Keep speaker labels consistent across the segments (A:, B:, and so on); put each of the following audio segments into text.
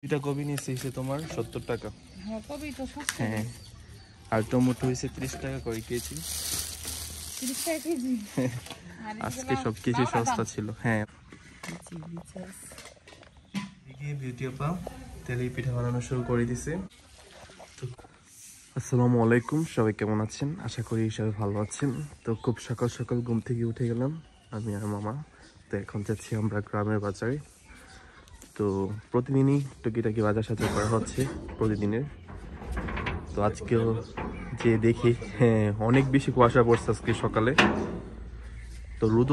A: এটা কবি নিয়েছে তোমার 70 টাকা।
B: হ্যাঁ কবি তো সস্তা।
A: হ্যাঁ আর টমেটো হইছে 30 টাকা করে কেজি।
B: 30 টাকা কেজি।
A: আজকে সব কিছু সস্তা ছিল। হ্যাঁ এদিকে বিউটি আপা তেলে পিঠা বানানো শুরু করে দিছে। আসসালামু আলাইকুম, সবাই কেমন আছেন? আশা করি সবাই ভালো আছেন। তো খুব সকাল সকাল ঘুম থেকে উঠে গেলাম আমি আর মামা। তো এখন যাচ্ছি আমরা গ্রামের বাজারে। তো প্রতিদিনই টুকিটাকি বাজার সাথে করা হচ্ছে প্রতিদিনের। তো আজকেও যে দেখি হ্যাঁ অনেক বেশি কুয়াশা পড়ছে আজকে সকালে। তো রোদ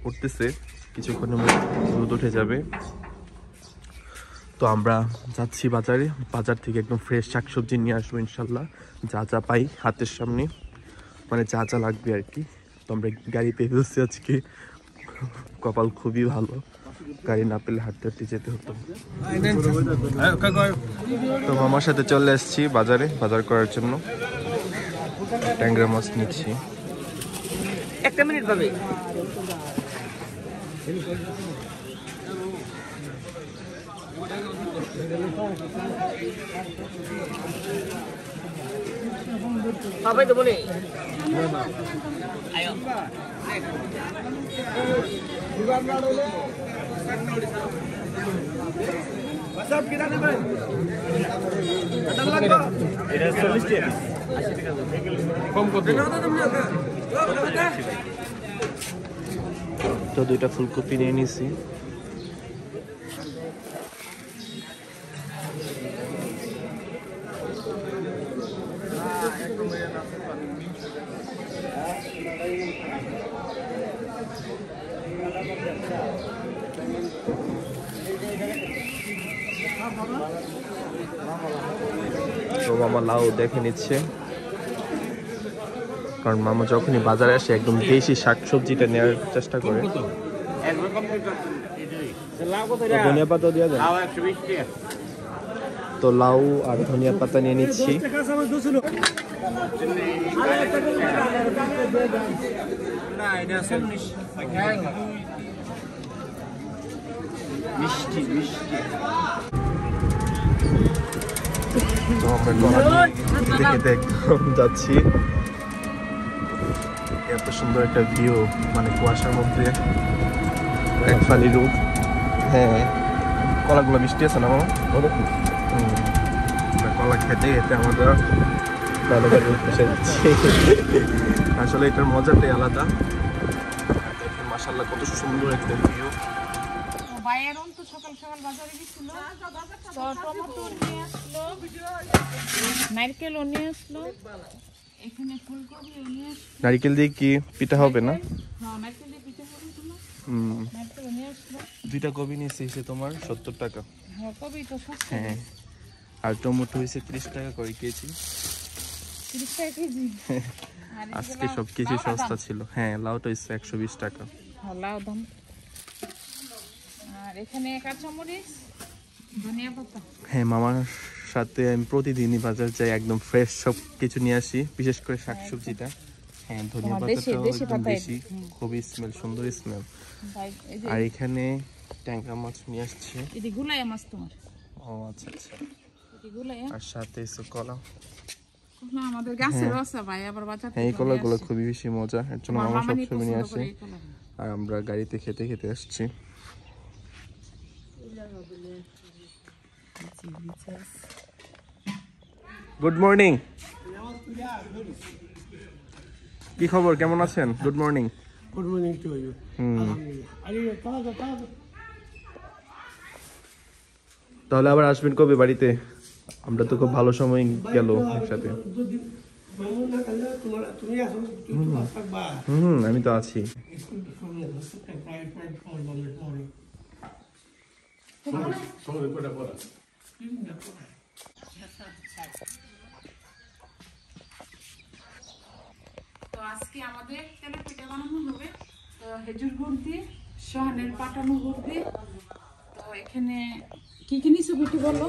A: উঠতেছে, কিছুক্ষণের মধ্যে রোদ উঠে যাবে। তো আমরা যাচ্ছি বাজারে, বাজার থেকে একদম ফ্রেশ শাকসবজি নিয়ে আসবো ইনশাল্লাহ। যা যা পাই হাতের সামনে, মানে যা যা লাগবে আর কি। তো আমরা গাড়ি পেয়ে ফেলছি আজকে, কপাল খুবই ভালো, গাড়ি না পেলে হাঁটতে হাঁটতে যেতে হতো। তো মামার সাথে চলে এসেছি বাজারে বাজার করার জন্য। ট্যাংরা মাছ নিচ্ছি।
C: একটা মিনিট পাবে। পাবে তো বলে আয়ো সব কিনা নেবেন। এটা 40 টাকা 80 টাকা কম কত?
A: তো দুইটা ফুলকপি নিয়ে নিছি। তো মামা লাউ দেখে নিচ্ছে, কারণ মামা যখনই বাজারে আসে একদম দেশি শাকসবজিটা নেওয়ার চেষ্টা করে। ধনিয়া পাতা দেওয়া যায়। তো লাউ আর ধনিয়া পাতা নিয়ে নিচ্ছি। তো আমরা খেতে খেতে একদম যাচ্ছি। এত সুন্দর একটা ভিউ, মানে কুয়াশার মধ্যে এক ফালি রোদ। হ্যাঁ কলাগুলো মিষ্টি আছে না মামা? কলা খেতে খেতে আমাদের আসলে এটার মজাটাই আলাদা। দেখেন মাশাআল্লাহ কত সুন্দর একটা ভিউ।
B: বাইরের তো সকাল সকাল বাজারে গেছিল, তো টমেটো নিয়ে আসলো, নারকেল নিয়ে আসলো, এখানে ফুলকপি নিয়ে আসলো।
A: নারকেল দিয়ে কি পিঠা হবে না?
B: হ্যাঁ নারকেল দিয়ে পিঠা হবে তো। নারকেল নিয়ে আসলো।
A: দুইটা কবি নিয়েছে তোমার 70 টাকা।
B: হ্যাঁ কবি তো সস্তা।
A: হ্যাঁ আর টমেটো হইছে 30 টাকা করে কেজি।
B: 30 টাকা কেজি।
A: আজকে সব কিছু সস্তা ছিল। হ্যাঁ লাউটা হইছে 120 টাকা।
B: হ্যাঁ লাউ দাম। আর এখানে কাঁচামরিচ, ধনিয়া পাতা।
A: হ্যাঁ মামার সাথে আমি প্রতিদিনই বাজার যাই, একদম ফ্রেশ সব কিছু নিয়ে আসি, বিশেষ করে শাকসবজিটা। হ্যাঁ ধনিয়া পাতাটাও একদম বেশি, খুবই স্মেল, সুন্দর স্মেল। আর এখানে ট্যাংরা মাছ নিয়ে আসছে।
B: এটি গুলাইয়া মাছ তোমার?
A: ও আচ্ছা আচ্ছা।
B: এটি গুলাইয়া।
A: আর সাথে এসে কলা।
B: না আমাদের গাছের রসা ভাই, আবার বাজার থেকে।
A: হ্যাঁ এই কলাগুলো খুবই বেশি মজা, এর জন্য মামা সবসময় নিয়ে আসে।
B: এই কলা।
A: আর আমরা গাড়িতে খেতে খেতে আসছি। গুড মর্নিং, কি খবর, কেমন আছেন? Good morning.
D: Good morning to you.
A: তাহলে আবার আসবেন কবে বাড়িতে? আমরা তো খুব ভালো সময় গেল একসাথে। আমি তো আছি।
B: তো আজকে আমাদের তেলে পিঠা বানানো হবে। তো খেজুর গুড় দিয়ে, সোহানের পাটানো গুড় দিয়ে। তো এখানে কি কি নিছো বিটি বলো?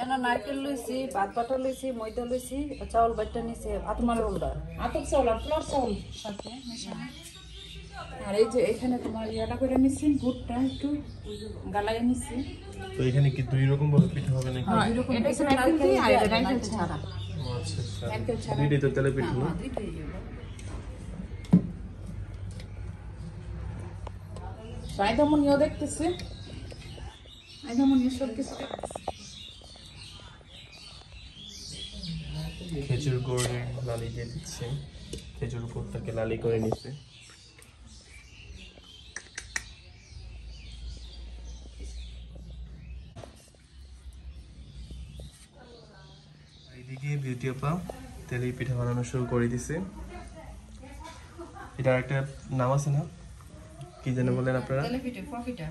E: এনা নারকেল লইছি, ভাত বাটা লইছি, ময়দা লইছি, চাউল বাটা নিছি, আতমার চাউলটা।
B: আতপ চাউল আর পোলার চাউল সাথে মেশানো। আর এই যে এখানে তোমার ইয়াটা করে নিচ্ছি, ভুটটা একটু গালায় নিচ্ছি।
A: তো এখানে কি দুই রকম ভাবে পিঠা হবে নাকি?
B: এটা হচ্ছে নারকেল দিয়ে আর এটা নারকেল ছাড়া।
A: আচ্ছা আচ্ছা,
B: নারকেল ছাড়া।
A: দুইটাই তো তেলে পিঠা না?
B: আইদামনিও দেখতেছি, আইদামনিও সব কিছু দেখতেছি।
A: খেজুর গুড় লালি দিয়ে দিচ্ছে, খেজুর গুড়টাকে লালি করে নিচ্ছে। এইদিকে বিউটি আপা তেলের পিঠা বানানো শুরু করে দিছে। এটার একটা নাম আছে না, কি যেন বলেন আপনারা?
E: তেলে পিঠে পিঠা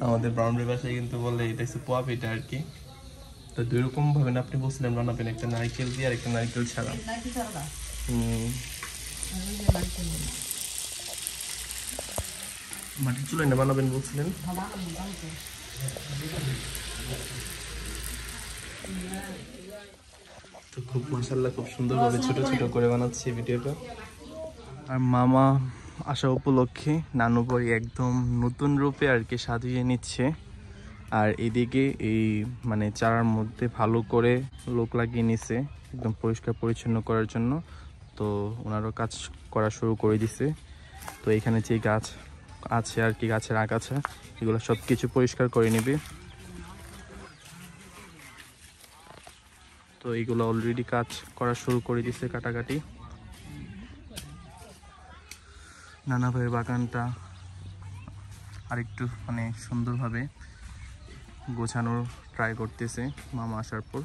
A: আমাদের ব্রাউন ভাষায় কিন্তু বলে এটা হচ্ছে পোয়া পিঠা আর কি। তো দুই রকম ভাবে না আপনি বলছিলেন বানাবেন, একটা নারকেল দিয়ে আর একটা নারকেল ছাড়া।
E: নাকি ছাড়া
A: মাটির চুলায় না বানাবেন বলছিলেন? তো খুব মাশাআল্লাহ খুব সুন্দরভাবে ছোট ছোট করে বানাচ্ছি ভিডিওটা। আর মামা আসা উপলক্ষে নানু বাড়ি একদম নতুন রূপে আর কি সাজিয়ে নিচ্ছে। আর এদিকে এই মানে চারার মধ্যে ভালো করে লোক লাগিয়ে নিছে একদম পরিষ্কার পরিচ্ছন্ন করার জন্য। তো ওনারও কাজ করা শুরু করে দিছে। তো এখানে যে গাছ আছে আর কি, গাছের আগাছা এগুলো সব কিছু পরিষ্কার করে নেবে। তো এইগুলো অলরেডি কাজ করা শুরু করে দিছে, কাটাকাটি। নানা ভাইয়ের বাগানটা আরেকটু মানে সুন্দরভাবে গোছানোর ট্রাই করতেছে মামা আসার পর।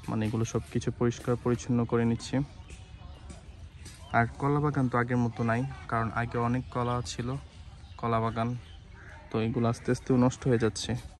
A: মানে এগুলো সব কিছু পরিষ্কার পরিচ্ছন্ন করে নিচ্ছে। আর কলা বাগান তো আগের মতো নাই, কারণ আগে অনেক কলা ছিল কলা বাগান, তো এগুলো আস্তে আস্তে নষ্ট হয়ে যাচ্ছে।